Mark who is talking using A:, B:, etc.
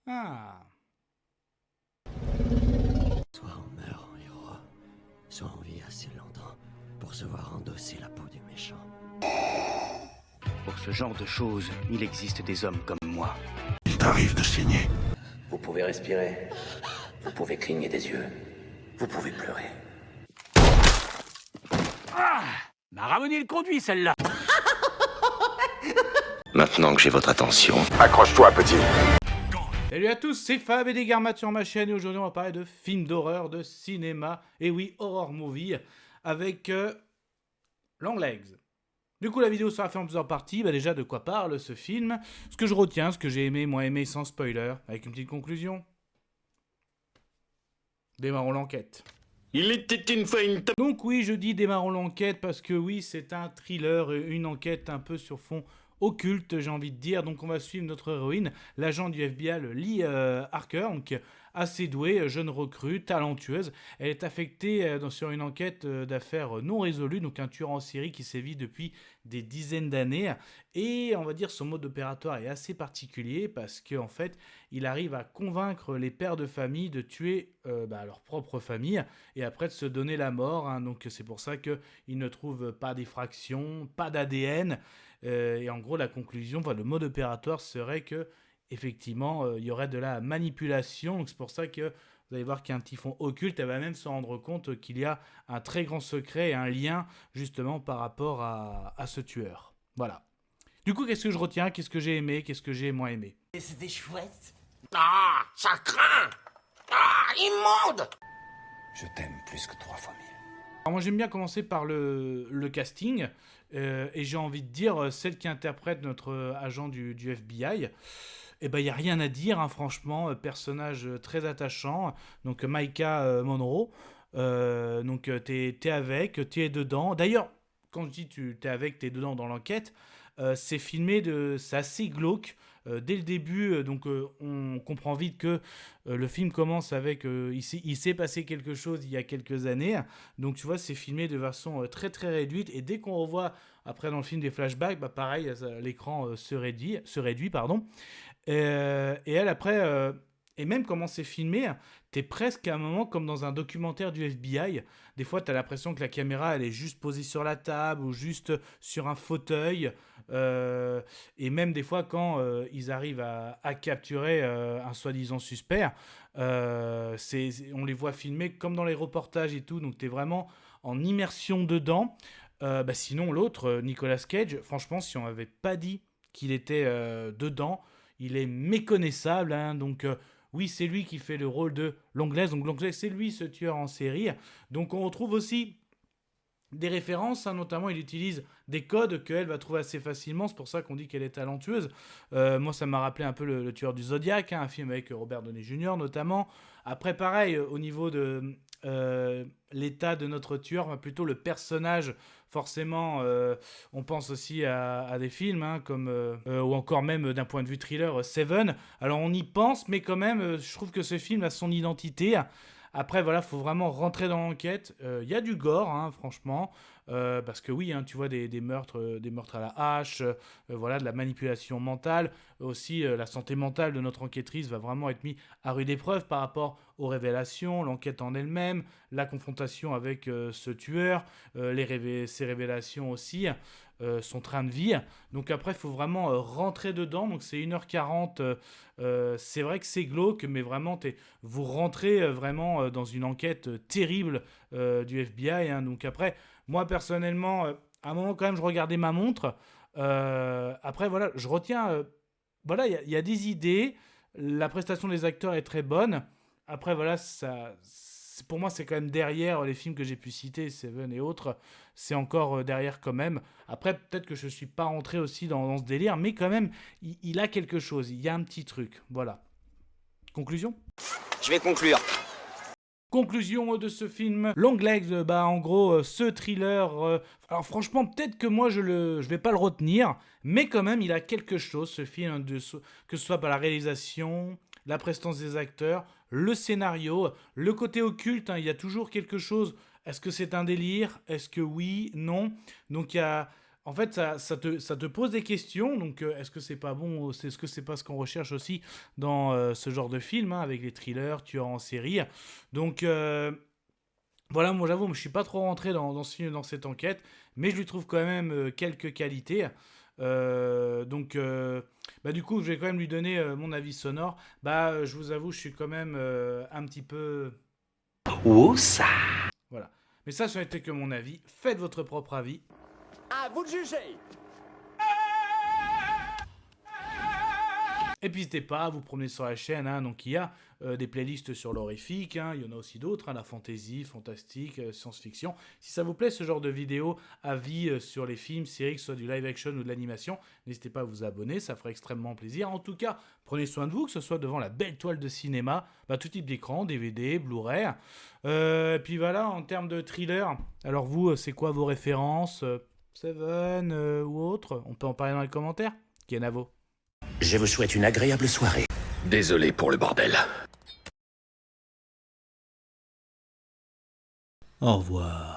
A: Ah.
B: Soit on meurt en héros, soit on vit assez longtemps pour se voir endosser la peau du méchant.
C: Pour ce genre de choses, il existe des hommes comme moi.
D: Il t'arrive de saigner.
E: Vous pouvez respirer, vous pouvez cligner des yeux, vous pouvez pleurer.
C: M'a ramené le conduit, celle-là.
E: Maintenant que j'ai votre attention,
D: Accroche-toi, petit.
A: Salut à tous, c'est Fab et des Garmates sur ma chaîne et aujourd'hui on va parler de films d'horreur, de cinéma, et oui, horror movie, avec Longlegs. Du coup la vidéo sera faite en plusieurs parties, déjà de quoi parle ce film, ce que je retiens, ce que j'ai aimé, moins aimé sans spoiler, avec une petite conclusion. Démarrons l'enquête.
D: Il était une fois une
A: Donc oui, je dis démarrons l'enquête parce que oui, c'est un thriller, une enquête un peu sur fond occulte, j'ai envie de dire. Donc on va suivre notre héroïne, l'agent du FBI, Lee Harker, donc assez douée, jeune recrue, talentueuse. Elle est affectée sur une enquête d'affaires non résolue, donc un tueur en série qui sévit depuis des dizaines d'années. Et on va dire son mode opératoire est assez particulier parce qu'en fait, il arrive à convaincre les pères de famille de tuer leur propre famille et après de se donner la mort. Donc c'est pour ça qu'il ne trouve pas d'effraction, pas d'ADN. Et en gros, la conclusion, le mode opératoire serait que effectivement, il y aurait de la manipulation. Donc c'est pour ça que vous allez voir qu'il y a un petit fond occulte. Elle va même se rendre compte qu'il y a un très grand secret et un lien justement par rapport à ce tueur. Voilà. Du coup, qu'est-ce que je retiens? Qu'est-ce que j'ai aimé? Qu'est-ce que j'ai moins aimé?
F: C'était chouette.
G: Ah, ça craint! Ah, immonde!
F: Je t'aime plus que 3 fois 1000.
A: Alors moi j'aime bien commencer par le casting et j'ai envie de dire celle qui interprète notre agent du FBI. Il n'y a rien à dire, franchement, personnage très attachant. Donc Maïka Monroe, t'es avec, t'es dedans. D'ailleurs, quand je dis t'es avec, t'es dedans dans l'enquête, c'est filmé c'est assez glauque. Dès le début, on comprend vite que le film commence avec il s'est passé quelque chose il y a quelques années. Donc tu vois, c'est filmé de façon très très réduite. Et dès qu'on revoit après dans le film des flashbacks, pareil, l'écran se réduit, pardon. Et elle après, et même comment c'est filmé, t'es presque à un moment comme dans un documentaire du FBI. Des fois, t'as l'impression que la caméra, elle est juste posée sur la table ou juste sur un fauteuil. Et même des fois, quand ils arrivent à capturer un soi-disant suspect, on les voit filmer comme dans les reportages et tout. Donc, t'es vraiment en immersion dedans. Sinon, l'autre, Nicolas Cage, franchement, si on m'avait pas dit qu'il était dedans, il est méconnaissable. Donc, oui, c'est lui qui fait le rôle de Longlegs. Donc, Longlegs, c'est lui, ce tueur en série. Donc, on retrouve aussi des références, notamment il utilise des codes qu'elle va trouver assez facilement, c'est pour ça qu'on dit qu'elle est talentueuse. Moi ça m'a rappelé un peu le tueur du Zodiac, un film avec Robert Downey Jr. notamment. Après pareil, au niveau de l'état de notre tueur, plutôt le personnage, forcément on pense aussi à des films comme, ou encore même d'un point de vue thriller, Seven. Alors on y pense, mais quand même je trouve que ce film a son identité. Après, voilà, faut vraiment rentrer dans l'enquête. Il y a du gore, franchement, parce que oui, tu vois des meurtres à la hache, voilà, de la manipulation mentale. Aussi, la santé mentale de notre enquêtrice va vraiment être mise à rude épreuve par rapport aux révélations, l'enquête en elle-même, la confrontation avec ce tueur, ses révélations aussi. Son train de vie. Donc après, il faut vraiment rentrer dedans. Donc c'est 1h40. C'est vrai que c'est glauque, mais vraiment, vous rentrez vraiment dans une enquête terrible du FBI. Donc après, moi personnellement, à un moment quand même, je regardais ma montre. Après, voilà, je retiens... voilà, il y a des idées. La prestation des acteurs est très bonne. Après, voilà, pour moi, c'est quand même derrière les films que j'ai pu citer, Seven et autres. C'est encore derrière quand même. Après, peut-être que je ne suis pas rentré aussi dans ce délire, mais quand même, il a quelque chose. Il y a un petit truc. Voilà. Conclusion ?
C: Je vais conclure.
A: Conclusion de ce film, Longlegs, en gros, ce thriller, alors franchement, peut-être que moi, je vais pas le retenir, mais quand même, il a quelque chose, ce film, que ce soit par la réalisation, la prestance des acteurs, le scénario, le côté occulte, il y a toujours quelque chose. Est-ce que c'est un délire? Est-ce que oui? Non? Donc, en fait, ça te pose des questions. Donc, est-ce que c'est pas bon? Est-ce que c'est pas ce qu'on recherche aussi dans ce genre de film, hein, avec les thrillers, tueurs en série? Donc, voilà, moi j'avoue, je suis pas trop rentré dans ce film, dans cette enquête, mais je lui trouve quand même quelques qualités. Donc, bah, du coup, je vais quand même lui donner mon avis sonore. Bah, je vous avoue, je suis quand même un petit peu.
C: Où ça?
A: Voilà. Mais ça n'était que mon avis. Faites votre propre avis.
H: À vous de juger.
A: Et puis n'hésitez pas à vous promener sur la chaîne, hein. Donc il y a des playlists sur l'horrifique, hein. Il y en a aussi d'autres, hein, la fantasy, fantastique, science-fiction. Si ça vous plaît ce genre de vidéos, avis sur les films, séries, que ce soit du live action ou de l'animation, n'hésitez pas à vous abonner, ça ferait extrêmement plaisir. En tout cas, prenez soin de vous, que ce soit devant la belle toile de cinéma, bah, tout type d'écran, DVD, Blu-ray. Et puis voilà, en termes de thriller, alors vous, c'est quoi vos références? Seven ou autre? On peut en parler dans les commentaires. Kenavo.
B: Je vous souhaite une agréable soirée.
D: Désolé pour le bordel.
I: Au revoir.